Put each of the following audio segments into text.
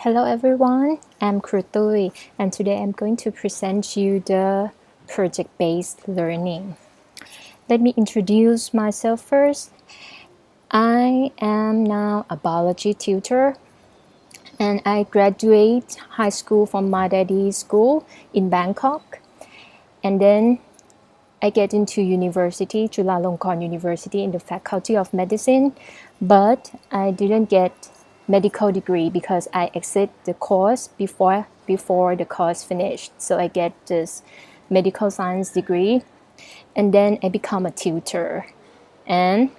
Hello everyone, I'm Kru Tui, and today I'm going to present you the project-based learning. Let me introduce myself first. I am now a biology tutor and I graduate high school from my daddy's school in Bangkok, and then I get into university, Chulalongkorn University, in the Faculty of Medicine, but I didn't get medical degree because I exit the course before the course finished. So I get this medical science degree, and then I become a tutor. And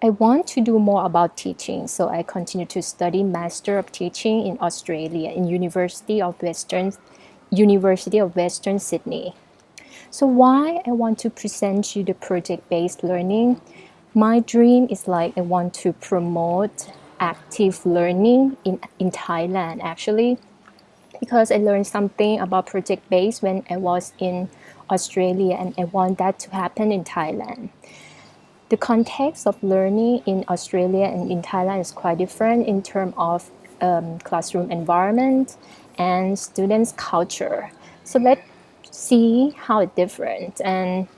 I want to do more about teaching, so I continue to study Master of Teaching in Australia in University of Western Sydney. So why I want to present you the project-based learning? My dream is like I want to promote active learning in Thailand actually, because I learned something about project-based when I was in Australia, and I want that to happen in Thailand. The context of learning in Australia and in Thailand is quite different in terms of classroom environment and students' culture. So let's see how it's different. And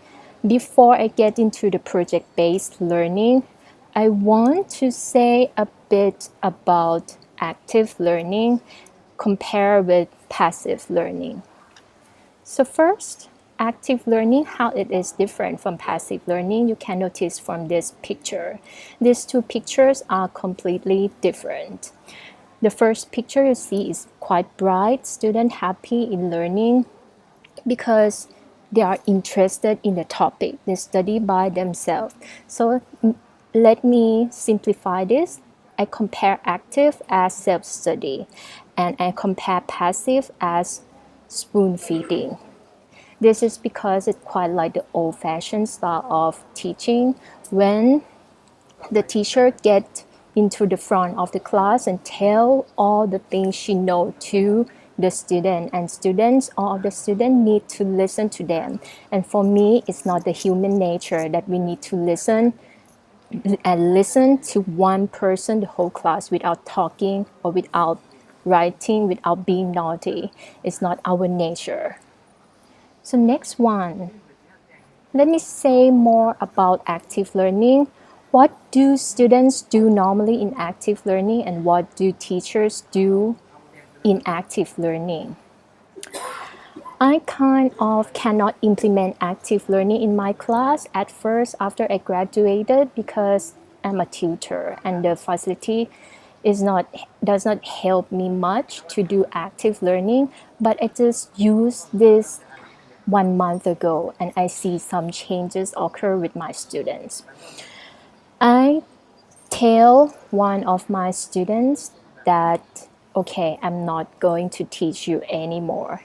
before I get into the project-based learning, I want to say a bit about active learning compared with passive learning. So first, active learning, how it is different from passive learning, you can notice from this picture. These two pictures are completely different. The first picture you see is quite bright, student happy in learning because they are interested in the topic. They study by themselves. So let me simplify this. I compare active as self-study, and I compare passive as spoon feeding. This is because it's quite like the old-fashioned style of teaching when the teacher gets into the front of the class and tell all the things she knows to the student, and all of the students need to listen to them. And for me, it's not the human nature that we need to listen to one person the whole class without talking or without writing, without being naughty. It's not our nature. So next one, let me say more about active learning. What do students do normally in active learning, and what do teachers do in active learning? I kind of cannot implement active learning in my class at first after I graduated because I'm a tutor and the facility does not help me much to do active learning, but I just use this 1 month ago and I see some changes occur with my students. I tell one of my students that, okay, I'm not going to teach you anymore.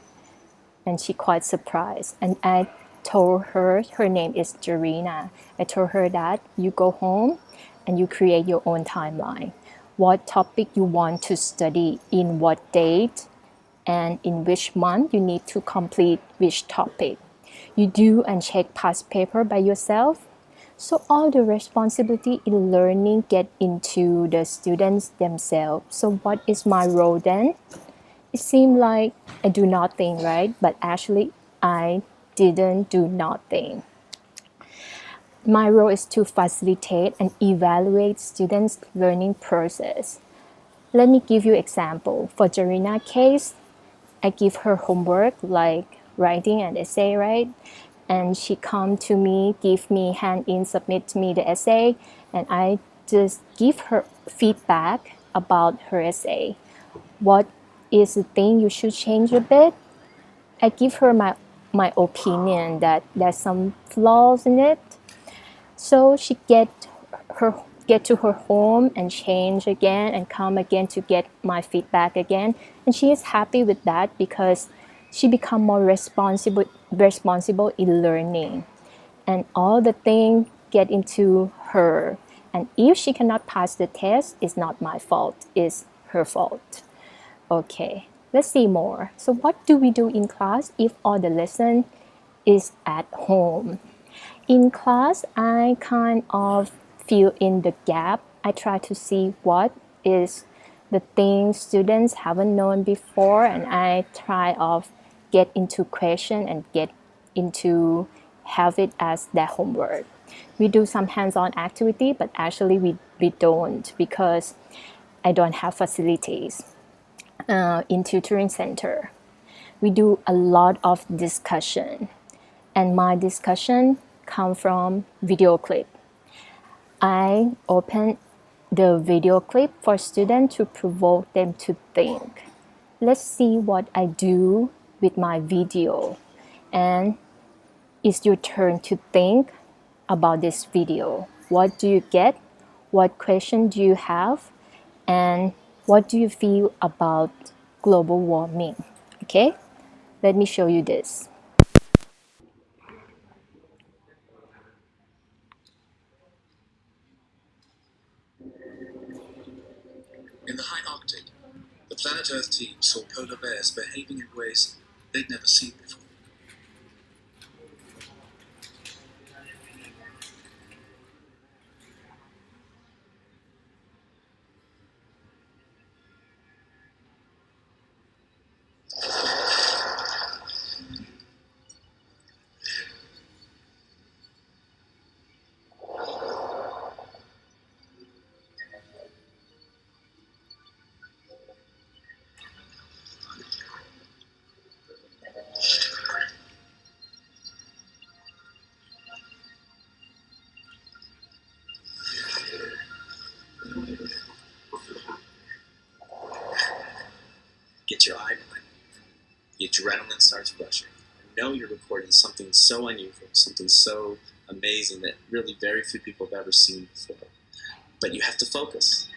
And she quite surprised. And I told her name is Jarina. I told her that you go home and you create your own timeline. What topic you want to study, in what date, and in which month you need to complete which topic. You do and check past paper by yourself. So all the responsibility in learning get into the students themselves. So what is my role then? It seemed like I do nothing, right? But actually I didn't do nothing. My role is to facilitate and evaluate students' learning process. Let me give you an example. For Jarina's case, I give her homework like writing an essay, right? And she come to me, give me hand in, submit to me the essay, and I just give her feedback about her essay. What is the thing you should change a bit? I give her my opinion that there's some flaws in it. So she get to her home and change again and come again to get my feedback again. And she is happy with that because she become more responsible in learning. And all the things get into her. And if she cannot pass the test, it's not my fault, it's her fault. Okay, let's see more. So what do we do in class if all the lesson is at home? In class, I kind of fill in the gap. I try to see what is the things students haven't known before, and I try of get into question and get into have it as their homework. We do some hands-on activity, but actually we don't because I don't have facilities in tutoring center. We do a lot of discussion, and my discussion come from video clip. I open the video clip for students to provoke them to think. Let's see what I do with my video, and it's your turn to think about this video. What do you get? What question do you have? And what do you feel about global warming? Okay, let me show you this. In the high Arctic, the Planet Earth team saw polar bears behaving in ways they'd never seen before. Get your eye behind it. The adrenaline starts rushing. You know you're recording something so unusual, something so amazing that really very few people have ever seen before. But you have to focus.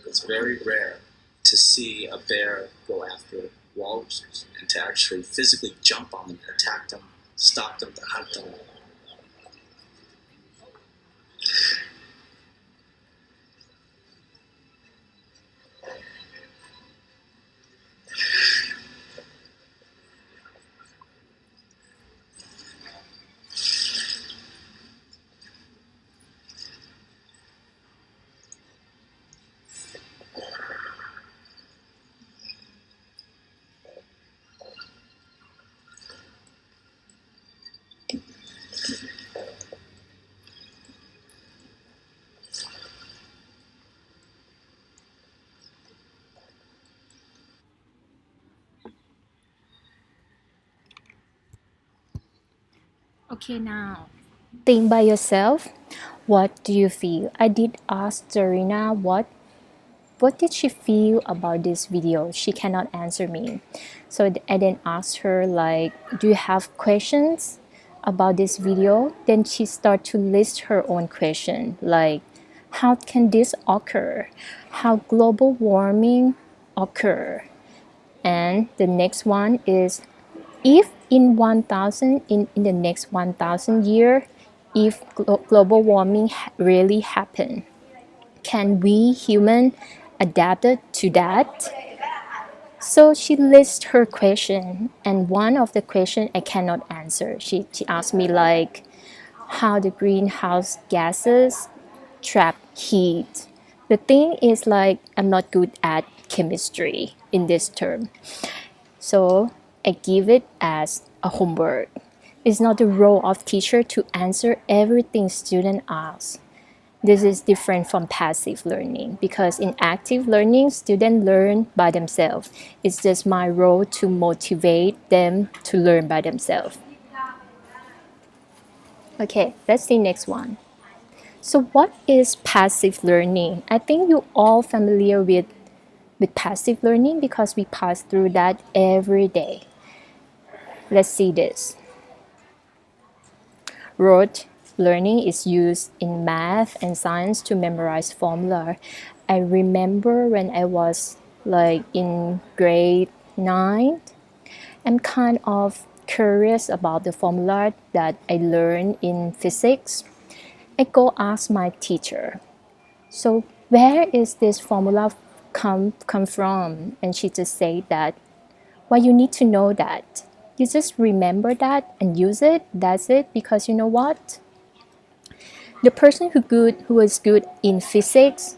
It's very rare to see a bear go after walruses and to actually physically jump on them, attack them, stop them, to hunt them. Okay, now think by yourself. What do you feel? I did ask Serena what did she feel about this video. She cannot answer me, so I then asked her like, do you have questions about this video? Then she start to list her own question like, how can this occur? How global warming occur? And the next one is, if in 1000 in the next 1000 year, if global warming really happen, can we human adapted to that? So she lists her question, and one of the question I cannot answer. She asked me like, how the greenhouse gases trap heat. The thing is like, I'm not good at chemistry in this term, so I give it as a homework. It's not the role of teacher to answer everything student asks. This is different from passive learning because in active learning, students learn by themselves. It's just my role to motivate them to learn by themselves. Okay, let's see next one. So what is passive learning? I think you all familiar with passive learning because we pass through that every day. Let's see this. Rote learning is used in math and science to memorize formula. I remember when I was like in grade 9, I'm kind of curious about the formula that I learned in physics. I go ask my teacher, so where is this formula come from? And she just said that, well, you need to know that. You just remember that and use it. That's it. Because you know what? The person who is good in physics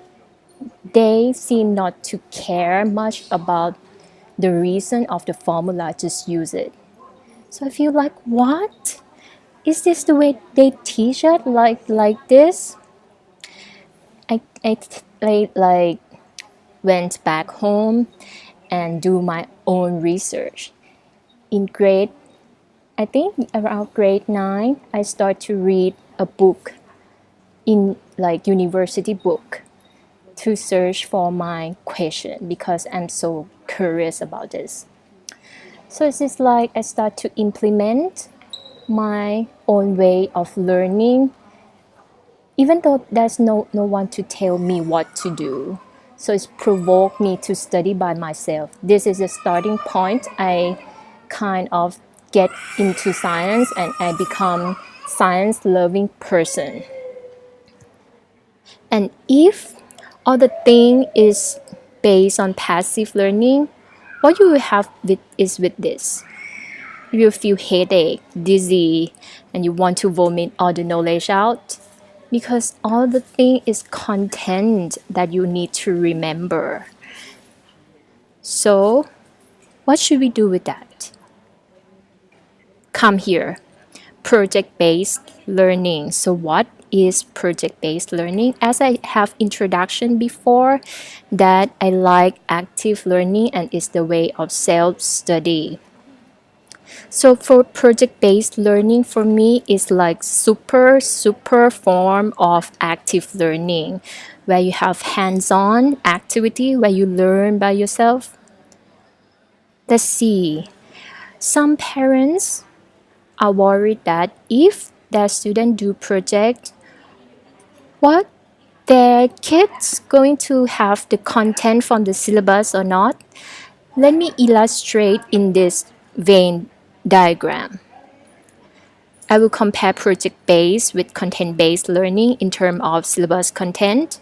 they seem not to care much about the reason of the formula, just use it. So I feel like, what? Is this the way they teach it? Like this? I went back home and do my own research. In grade, I think around grade 9, I start to read a book in like university book to search for my question because I'm so curious about this. So it's just like I start to implement my own way of learning, even though there's no one to tell me what to do. So it's provoked me to study by myself. This is a starting point. I kind of get into science and I become science loving person. And if all the thing is based on passive learning, what you will have with this. You will feel headache, dizzy, and you want to vomit all the knowledge out because all the thing is content that you need to remember. So, what should we do with that? Come here. Project-based learning. So what is project-based learning? As I have introduction before, that I like active learning and is the way of self-study. So for project-based learning, for me, is like super form of active learning, where you have hands-on activity where you learn by yourself. Let's see. Some parents are worried that if their student do project, what their kids going to have the content from the syllabus or not. Let me illustrate in this Venn diagram. I will compare project-based with content-based learning in terms of syllabus content.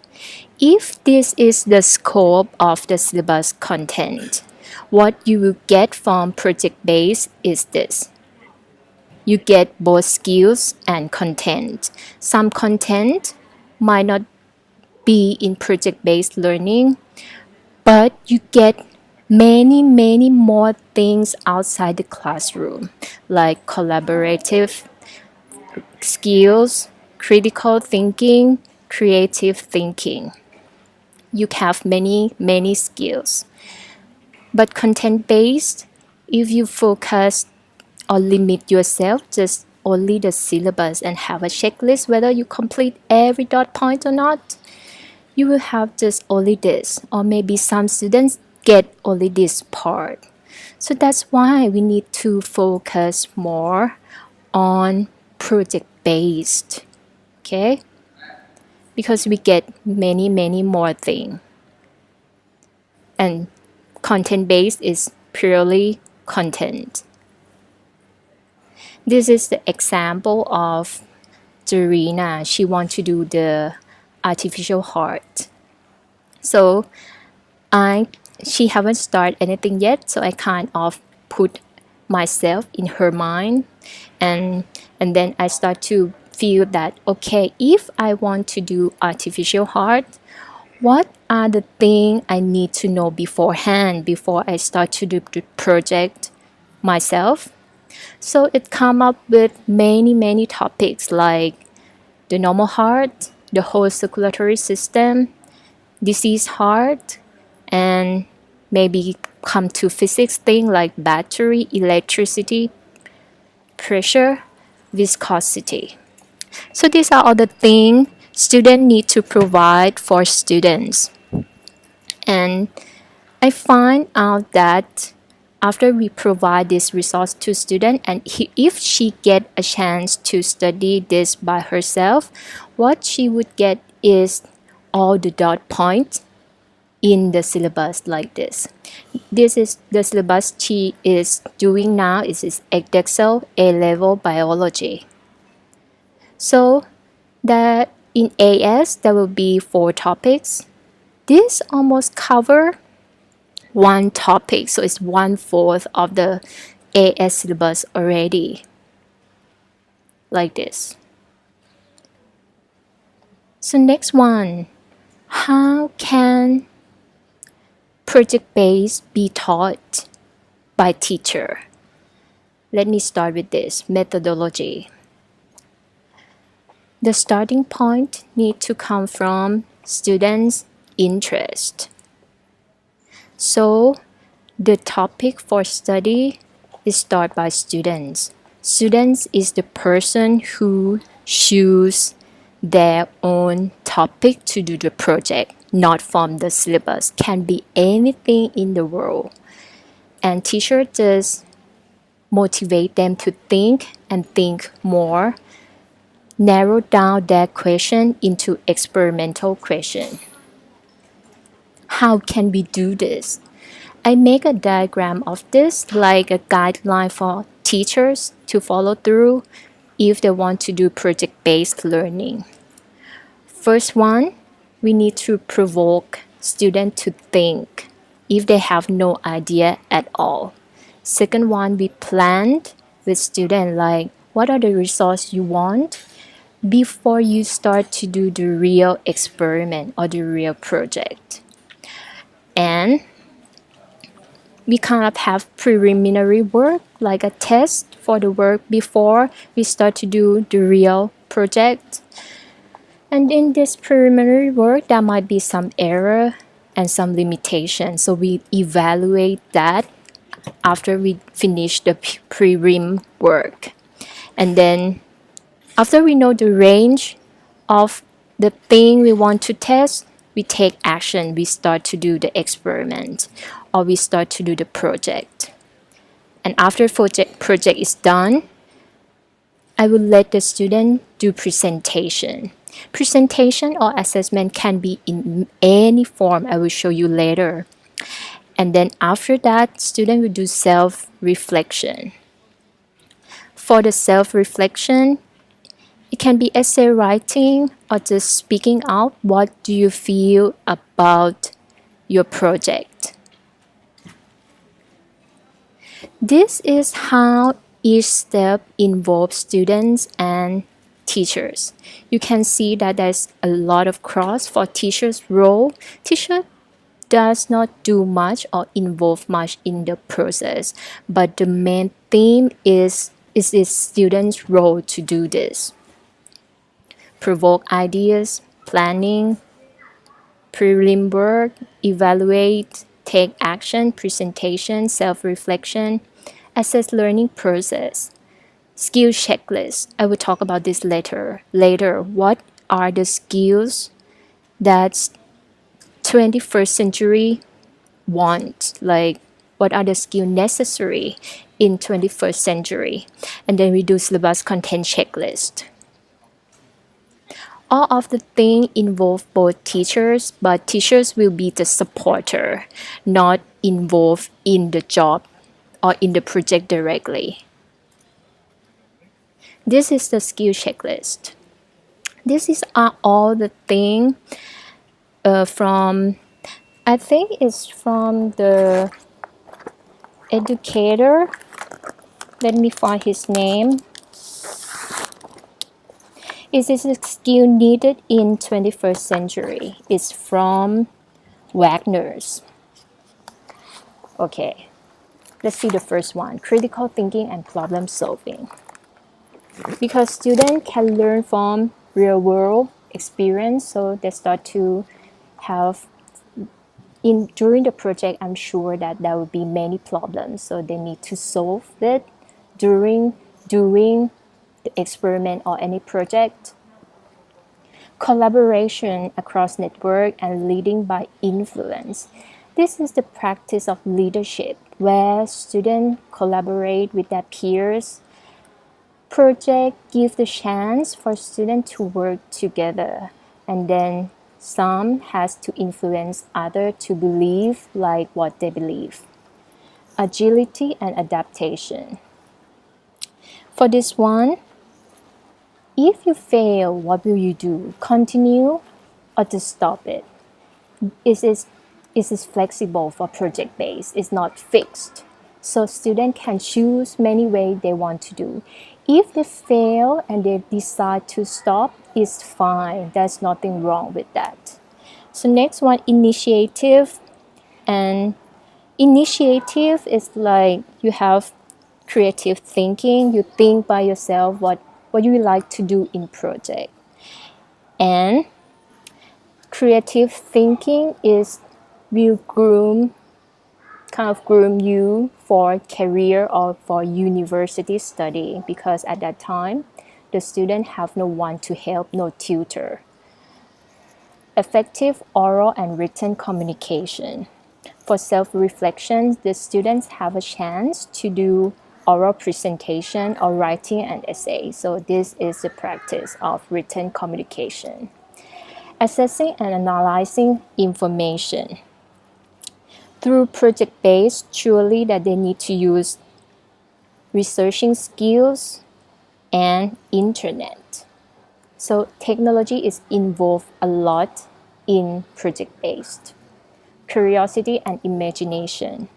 If this is the scope of the syllabus content, what you will get from project-based is this. You get both skills and content. Some content might not be in project-based learning, but you get many more things outside the classroom, like collaborative skills, critical thinking, creative thinking. You have many skills. But content-based, if you focus or limit yourself just only the syllabus and have a checklist whether you complete every dot point or not, you will have just only this, or maybe some students get only this part. So that's why we need to focus more on project-based, okay? Because we get many more things. And content-based is purely content. This is the example of Zarina. She wants to do the artificial heart. So she haven't started anything yet, so I kind of put myself in her mind, and then I start to feel that, okay, if I want to do artificial heart, what are the things I need to know beforehand before I start to do the project myself? So it come up with many topics like the normal heart, the whole circulatory system, disease heart, and maybe come to physics thing like battery, electricity, pressure, viscosity. So these are all the things students need to provide for students. And I find out that after we provide this resource to student, and if she get a chance to study this by herself, what she would get is all the dot points in the syllabus like this. This is the syllabus she is doing now. It is Edexcel A-level biology. So that in AS there will be 4 topics. This almost cover one topic, so it's 1/4 of the AS syllabus already, like this. So next one, How can project-based be taught by teacher? Let me start with this methodology. The starting point need to come from students' interest. So the topic for study is started by students. Students is the person who choose their own topic to do the project, not from the syllabus. Can be anything in the world. And teacher just motivate them to think and think more, narrow down their question into experimental question. How can we do this? I make a diagram of this like a guideline for teachers to follow through if they want to do project-based learning. First one, we need to provoke students to think if they have no idea at all. Second one, we planned with students like what are the results you want before you start to do the real experiment or the real project. And we kind of have preliminary work like a test for the work before we start to do the real project. And in this preliminary work, there might be some error and some limitation. So we evaluate that after we finish the prelim work. And then after we know the range of the thing we want to test, we take action. We start to do the experiment or we start to do the project. And after project is done, I will let the student do presentation. Presentation or assessment can be in any form. I will show you later. And then after that, student will do self-reflection. For the self-reflection, it can be essay writing or just speaking out. What do you feel about your project? This is how each step involves students and teachers. You can see that there's a lot of cross for teacher's role. Teacher does not do much or involve much in the process, but the main theme is its student's role to do this. Provoke ideas, planning, prelim work, evaluate, take action, presentation, self-reflection, assess learning process, skill checklist. I will talk about this later. What are the skills that 21st century want? Like, what are the skills necessary in 21st century? And then we do syllabus content checklist. All of the things involve both teachers, but teachers will be the supporter, not involved in the job or in the project directly. This is the skill checklist. This is all the things from, I think it's from the educator. Let me find his name. Is this a skill needed in 21st century? It's from Wagner's. Okay, let's see the first one, critical thinking and problem solving. Because students can learn from real world experience, so they start to have, during the project, I'm sure that there will be many problems, so they need to solve it during doing the experiment or any project. Collaboration across network and leading by influence. This is the practice of leadership where students collaborate with their peers. Project give the chance for students to work together, and then some has to influence others to believe like what they believe. Agility and adaptation. For this one, if you fail, what will you do? Continue or to stop it? It is flexible for project-based. It's not fixed. So students can choose many ways they want to do. If they fail and they decide to stop, it's fine. There's nothing wrong with that. So next one, initiative. And initiative is like you have creative thinking. You think by yourself what you would like to do in project. And creative thinking is will kind of groom you for career or for university study, because at that time the student have no one to help, no tutor. Effective oral and written communication. For self-reflection, the students have a chance to do oral presentation or writing an essay. So this is the practice of written communication. Assessing and analyzing information. Through project-based, surely that they need to use researching skills and internet. So technology is involved a lot in project-based. Curiosity and imagination.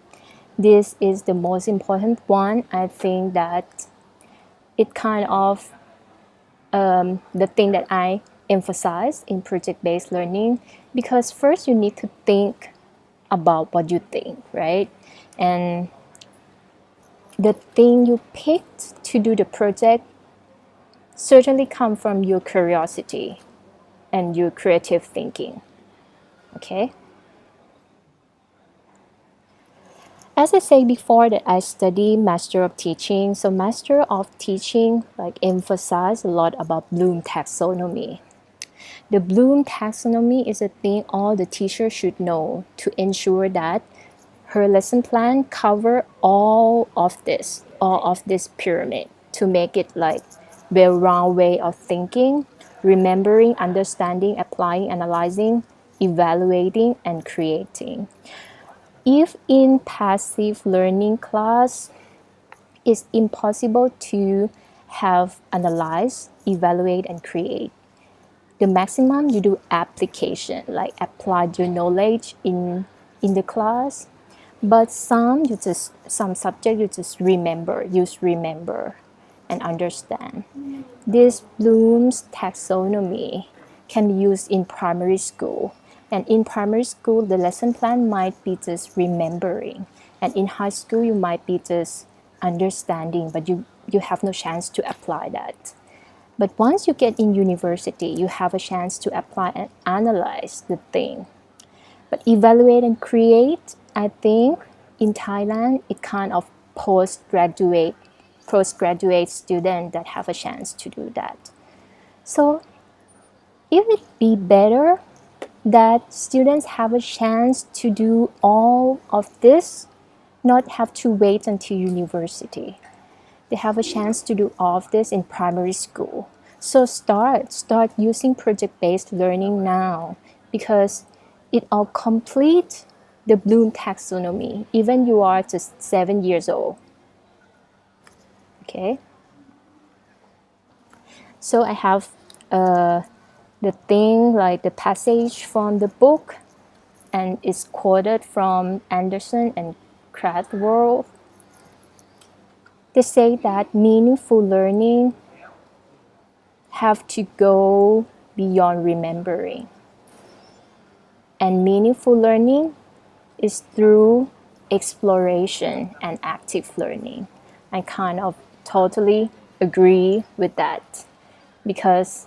This is the most important one. I think that it kind of the thing that I emphasize in project-based learning, because first you need to think about what you think, right? And the thing you picked to do the project certainly come from your curiosity and your creative thinking. Okay? As I said before, that I study Master of Teaching. So Master of Teaching emphasize a lot about Bloom taxonomy. The Bloom taxonomy is a thing all the teacher should know to ensure that her lesson plan cover all of this pyramid, to make it like well-rounded way of thinking, remembering, understanding, applying, analyzing, evaluating, and creating. If in passive learning class, it's impossible to have analyze, evaluate, and create. The maximum you do application, like apply your knowledge in the class. But some subject you just remember, use remember and understand. This Bloom's taxonomy can be used in primary school. And in primary school, the lesson plan might be just remembering. And in high school, you might be just understanding, but you have no chance to apply that. But once you get in university, you have a chance to apply and analyze the thing. But evaluate and create, I think in Thailand, it kind of postgraduate students that have a chance to do that. So it would be better that students have a chance to do all of this, not have to wait until university. They have a chance to do all of this in primary school. So start using project-based learning now, because it all complete the Bloom taxonomy, even you are just 7 years old. Okay. So I have the thing like the passage from the book, and it's quoted from Anderson and Krathwohl. They say that meaningful learning have to go beyond remembering. And meaningful learning is through exploration and active learning. I kind of totally agree with that, because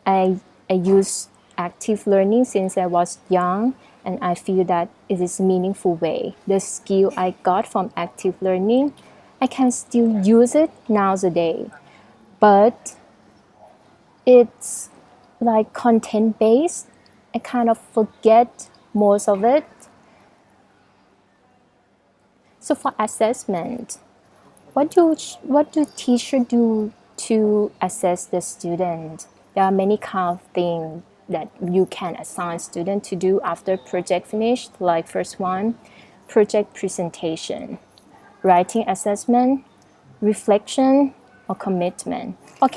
I use active learning since I was young, and I feel that it is a meaningful way. The skill I got from active learning, I can still use it nowadays, but it's like content based. I kind of forget most of it. So for assessment, what do teachers do to assess the student? There are many kind of things that you can assign student to do after project finished. Like first one, project presentation, writing assessment, reflection, or commitment. Or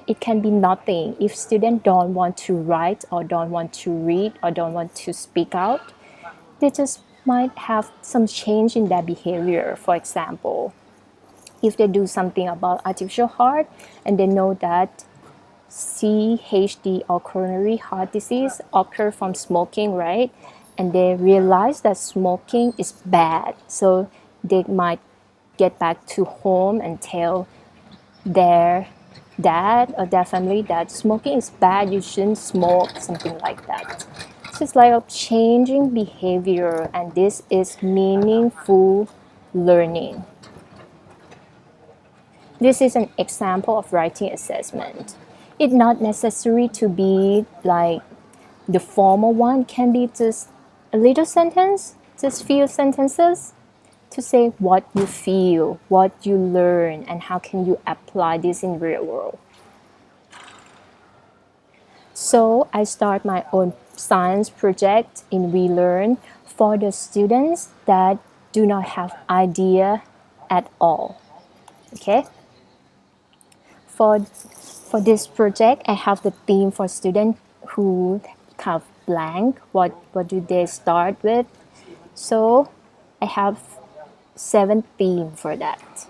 it can be nothing. If students don't want to write or don't want to read or don't want to speak out, they just might have some change in their behavior. For example, if they do something about artificial heart and they know that CHD or coronary heart disease occur from smoking, right? And they realize that smoking is bad. So they might get back to home and tell their dad or their family that smoking is bad, you shouldn't smoke, something like that. So it's like a changing behavior, and this is meaningful learning. This is an example of writing assessment. It's not necessary to be like the formal one, can be just a little sentence, just few sentences to say what you feel, what you learn, and how can you apply this in real world. So I start my own science project in WeLearn for the students that do not have idea at all. Okay. For this project, I have the theme for students who have blank. What do they start with? So I have 7 themes for that.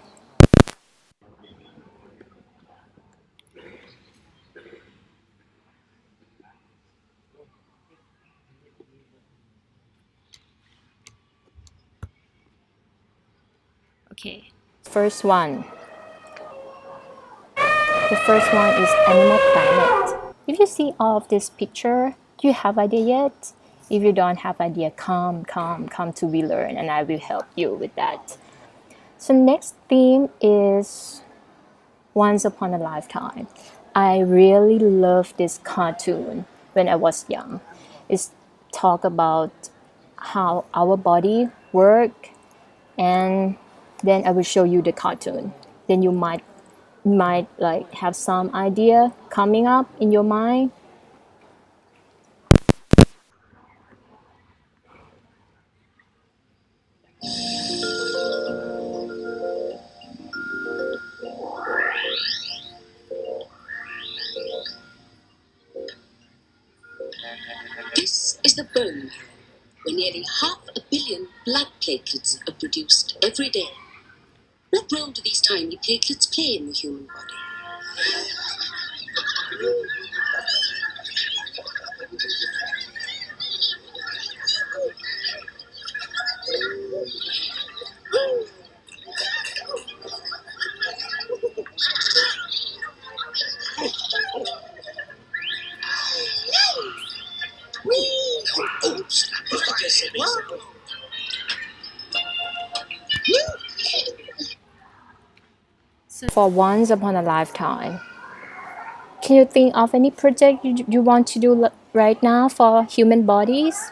Okay. First one. The first one is Animal Planet. If you see all of this picture, do you have idea yet? If you don't have idea, come to WeLearn and I will help you with that. So next theme is Once Upon a Lifetime. I really love this cartoon when I was young. It's talk about how our body work, and then I will show you the cartoon. Then you might like have some idea coming up in your mind. This is the bone marrow, where nearly 500,000,000 blood platelets are produced every day. What role do these tiny platelets play in the human body? For Once Upon a Lifetime, can you think of any project you want to do right now for human bodies?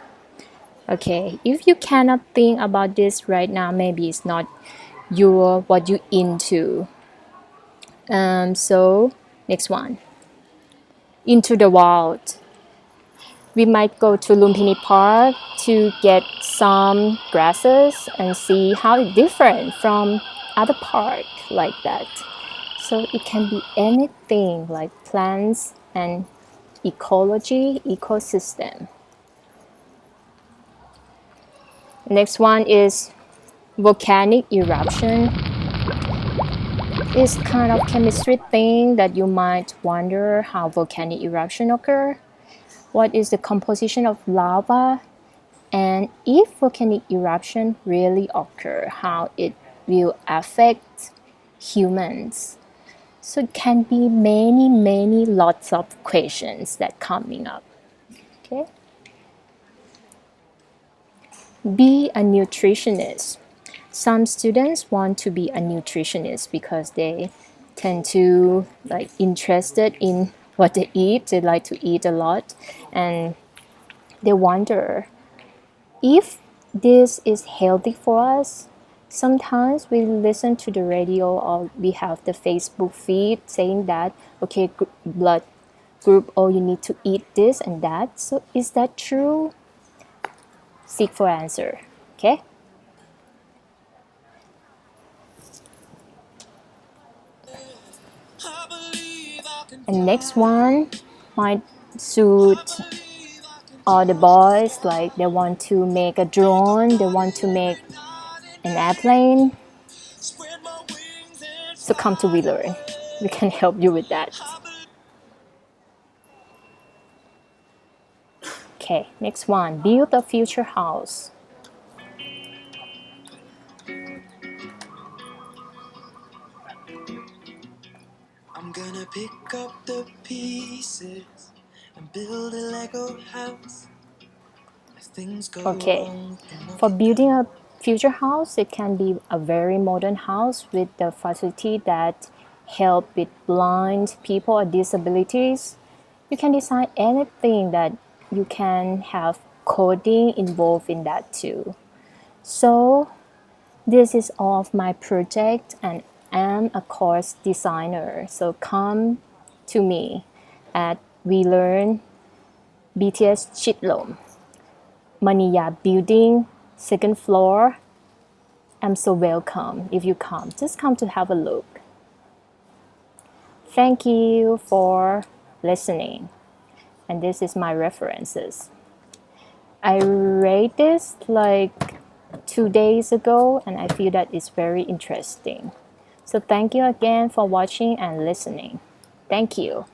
Okay, if you cannot think about this right now, maybe it's not your what you into. So next one, Into the Wild. We might go to Lumpini Park to get some grasses and see how it's different from other park like that. So it can be anything like plants and ecology, ecosystem. Next one is volcanic eruption. It's kind of chemistry thing that you might wonder how volcanic eruption occur. What is the composition of lava? And if volcanic eruption really occur, how it will affect humans. So it can be many lots of questions that coming up. Okay. Be a nutritionist. Some students want to be a nutritionist because they tend to like interested in what they eat. They like to eat a lot, and they wonder if this is healthy for us. Sometimes we listen to the radio or we have the Facebook feed saying that, okay, blood group, oh, you need to eat this and that. So is that true? Seek for answer. Okay. And next one might suit all the boys, like they want to make a drone, they want to make an airplane. So come to WeLearn. We can help you with that. Okay, next one. Build a future house. I'm gonna pick up the pieces and build a Lego house. If things go Okay, wrong, then we'll for get building a future house, it can be a very modern house with the facility that help with blind people or disabilities. You can design anything that you can have coding involved in that too. So this is all of my project and I'm a course designer. So come to me at We Learn BTS Chitlom, Maniya Building, second floor. I'm so welcome if you come. Just come to have a look. Thank you for listening. And this is my references. I read this like 2 days ago and I feel that it's very interesting. So thank you again for watching and listening. Thank you.